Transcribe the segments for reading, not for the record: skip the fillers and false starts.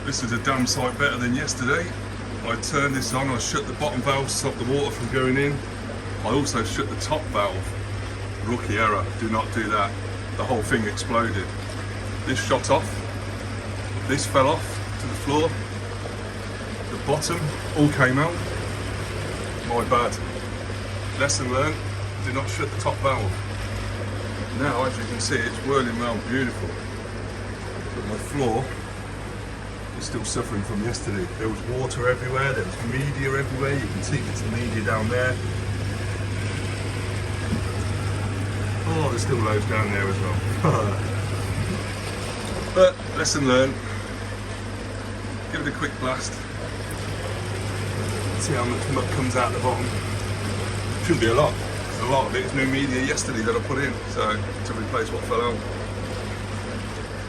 This is a damn sight better than yesterday. I turned this on, I shut the bottom valve to stop the water from going in. I also shut the top valve. Rookie error, do not do that. The whole thing exploded. This shot off, this fell off to the floor. The bottom all came out. My bad. Lesson learned, do not shut the top valve. Now, as you can see, it's whirling around beautiful. But my floor is still suffering from yesterday. There was water everywhere, there was media everywhere. You can see bits of media down there. Oh, there's still loads down there as well. But lesson learned. Give it a quick blast. See how much muck comes out the bottom. Shouldn't be a lot. A lot of it is new media yesterday that I put in, so to replace what fell out.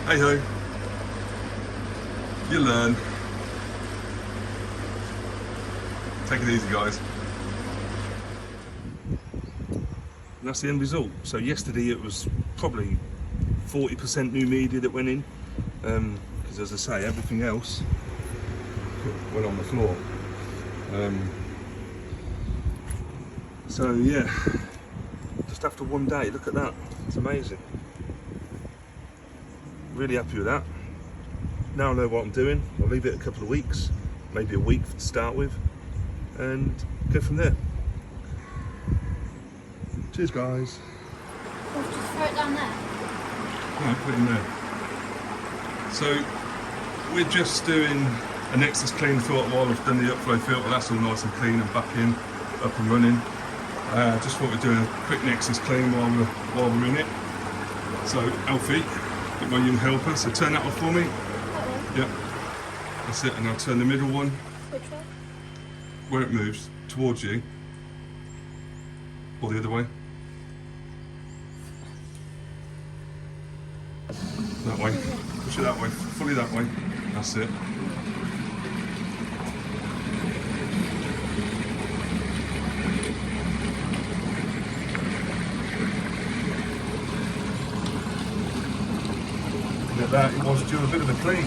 Hey ho. You learn. Take it easy, guys. And that's the end result. So yesterday it was probably 40% new media that went in, because as I say, everything else went on the floor. So yeah, just after one day, look at that, it's amazing. Really happy with that. Now I know what I'm doing. I'll leave it a couple of weeks, maybe a week to start with, and go from there. Cheers, guys. We'll just throw it down there. No, put it in there. So we're just doing a Nexus clean filter while I've done the upflow filter. That's all nice and clean and back in, up and running. Just thought we'd do a quick Nexus clean while we're in it. So Alfie, get my young helper. So turn that off for me. That one? Yep. That's it. And I'll turn the middle one. Which one? Where it moves towards you, or the other way. That way. Push it that way. Fully that way. That's it. And at that, it wants to do a bit of a clean.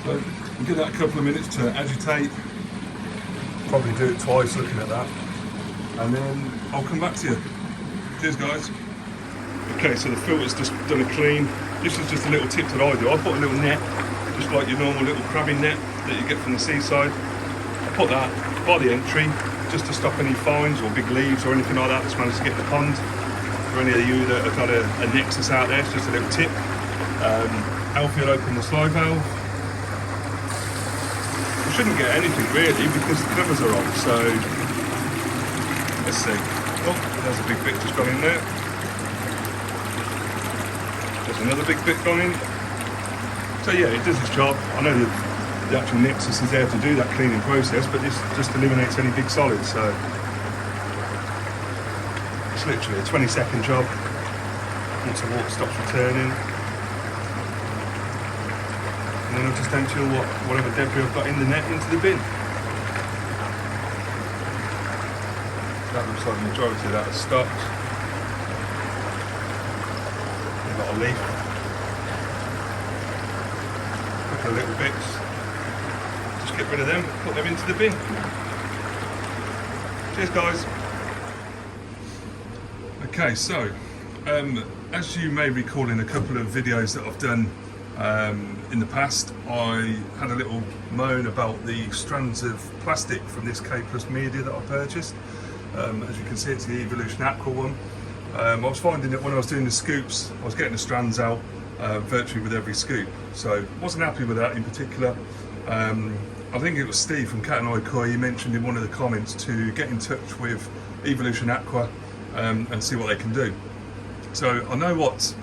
So give that a couple of minutes to agitate. Probably do it twice looking at that. And then I'll come back to you. Cheers, guys. Okay, so the filter's just done a clean. This is just a little tip that I do. I put a little net, just like your normal little crabbing net that you get from the seaside. I put that by the entry, just to stop any fines or big leaves or anything like that that's managed to get in the pond. For any of you that have got a Nexus out there, it's just a little tip. Alfie will open the slide valve. We shouldn't get anything really because the covers are on, so let's see. Oh, there's a big bit just gone in there. There's another big bit gone in. So yeah, it does its job. I know the actual Nexus is there to do that cleaning process, but this just eliminates any big solids, so it's literally a 20-second job once the water stops returning. And then I'll just empty all whatever debris I've got in the net into the bin. That looks like the majority of that is stopped. A lot of leaf. A couple of little bits. Just get rid of them, put them into the bin. Cheers, guys. Okay, so as you may recall in a couple of videos that I've done in the past, I had a little moan about the strands of plastic from this K Plus media that I purchased. As you can see, it's the Evolution Aqua one. I was finding that when I was doing the scoops, I was getting the strands out virtually with every scoop, so wasn't happy with that in particular. I think it was Steve from Cat and Eye Koi, he mentioned in one of the comments to get in touch with Evolution Aqua and see what they can do. So I know what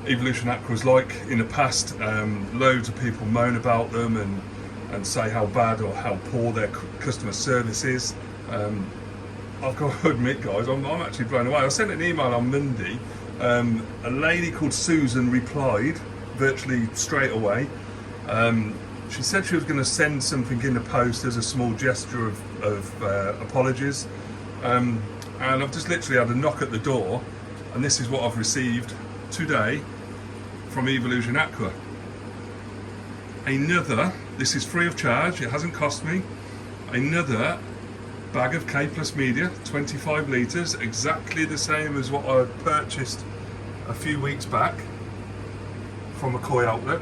Evolution Aqua is like in the past. Loads of people moan about them and say how bad or how poor their customer service is. I've got to admit, guys, I'm actually blown away. I sent an email on Monday. A lady called Susan replied virtually straight away. She said she was going to send something in the post as a small gesture of apologies. And I've just literally had a knock at the door, and this is what I've received today from Evolution Aqua. Another, this is free of charge, it hasn't cost me, another bag of K Plus media, 25 litres, exactly the same as what I purchased a few weeks back from a koi outlet.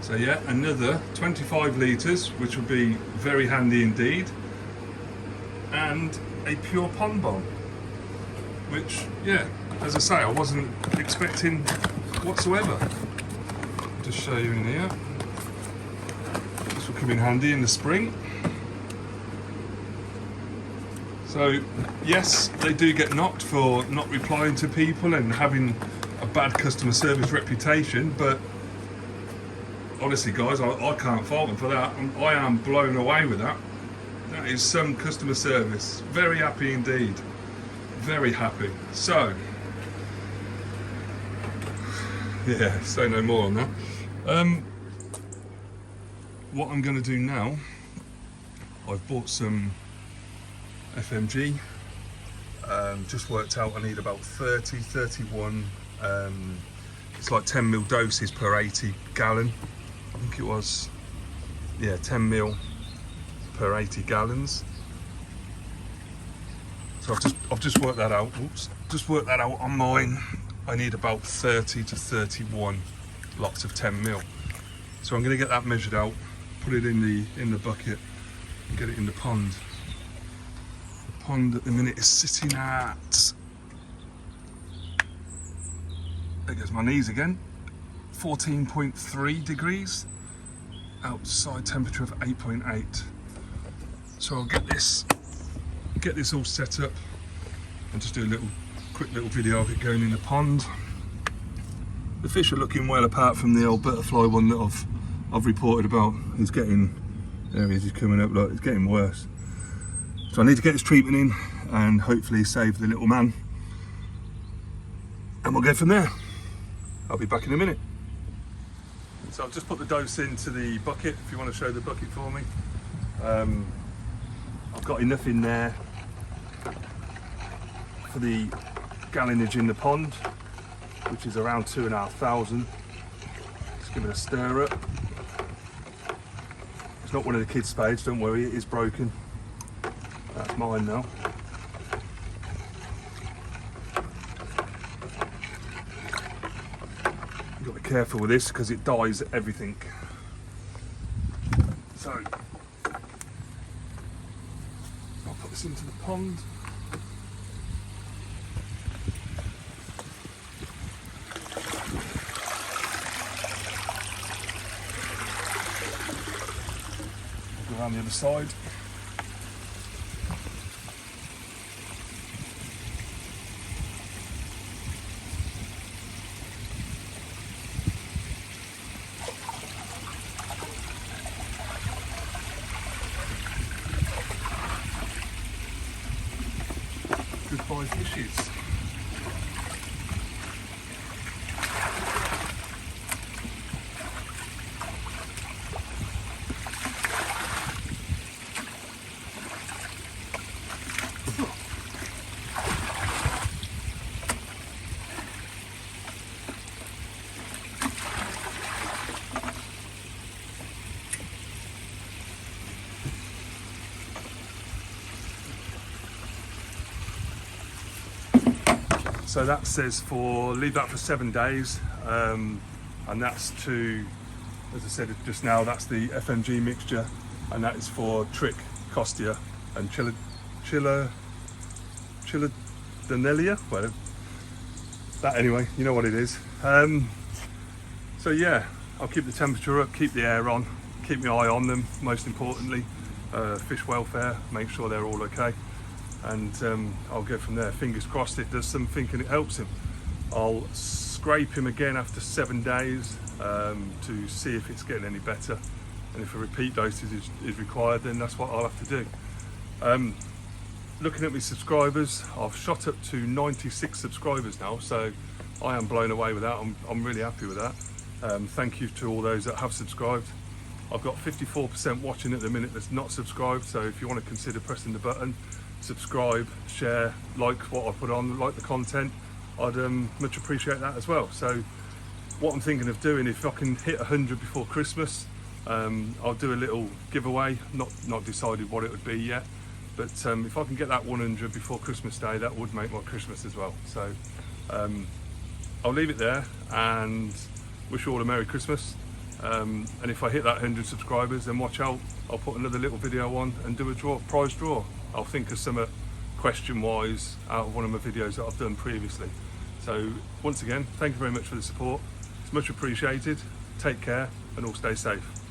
So yeah, another 25 litres, which will be very handy indeed, and a pure pond bomb, which, yeah, as I say, I wasn't expecting whatsoever. Just show you in here. This will come in handy in the spring. So yes, they do get knocked for not replying to people and having a bad customer service reputation, but honestly guys, I can't fault them for that. I am blown away with that. That is some customer service. Very happy indeed. Very happy. So yeah, say no more on that. What I'm going to do now, I've bought some FMG. Just worked out I need about 31. It's like 10ml doses per 80 gallon. I think it was, yeah, 10ml per 80 gallons. So I've just worked that out. Oops, just worked that out on mine. I need about 30 to 31 lots of 10ml. So I'm going to get that measured out, put it in the bucket, and get it in the pond. The pond at the minute is sitting at, there goes my knees again, 14.3 degrees. Outside temperature of 8.8. So I'll get this all set up and just do a quick little video of it going in the pond. The fish are looking well, apart from the old butterfly one that I've reported about. He's getting, there he is, he's coming up, look, it's getting worse. So I need to get this treatment in and hopefully save the little man. And we'll go from there. I'll be back in a minute. So I've just put the dose into the bucket, if you want to show the bucket for me. I've got enough in there for the gallonage in the pond, which is around 2,500. Just give it a stir up. It's not one of the kids' spades, don't worry, it is broken. That's mine now. You've got to be careful with this because it dyes everything. So I'll put this into the pond. I'll go around the other side. Goodbye fishes. So that says leave that for 7 days, and that's to, as I said just now, that's the FMG mixture, and that is for trick, costia, and chiladenelia. Well, that anyway, you know what it is. So yeah, I'll keep the temperature up, keep the air on, keep my eye on them. Most importantly, fish welfare, make sure they're all okay. And I'll go from there. Fingers crossed it does something and it helps him. I'll scrape him again after 7 days to see if it's getting any better, and if a repeat dosage is required, then that's what I'll have to do. Looking at my subscribers, I've shot up to 96 subscribers now, so I am blown away with that. I'm really happy with that. Thank you to all those that have subscribed. I've got 54% watching at the minute that's not subscribed, so if you want to consider pressing the button, subscribe, share, like what I put on, like the content, I'd much appreciate that as well. So what I'm thinking of doing, if I can hit 100 before Christmas, I'll do a little giveaway, not decided what it would be yet, but if I can get that 100 before Christmas Day, that would make my Christmas as well. So I'll leave it there and wish you all a Merry Christmas. And if I hit that 100 subscribers, then watch out, I'll put another little video on and do a prize draw. I'll think of some question wise out of one of my videos that I've done previously. So once again, thank you very much for the support. It's much appreciated. Take care and all stay safe.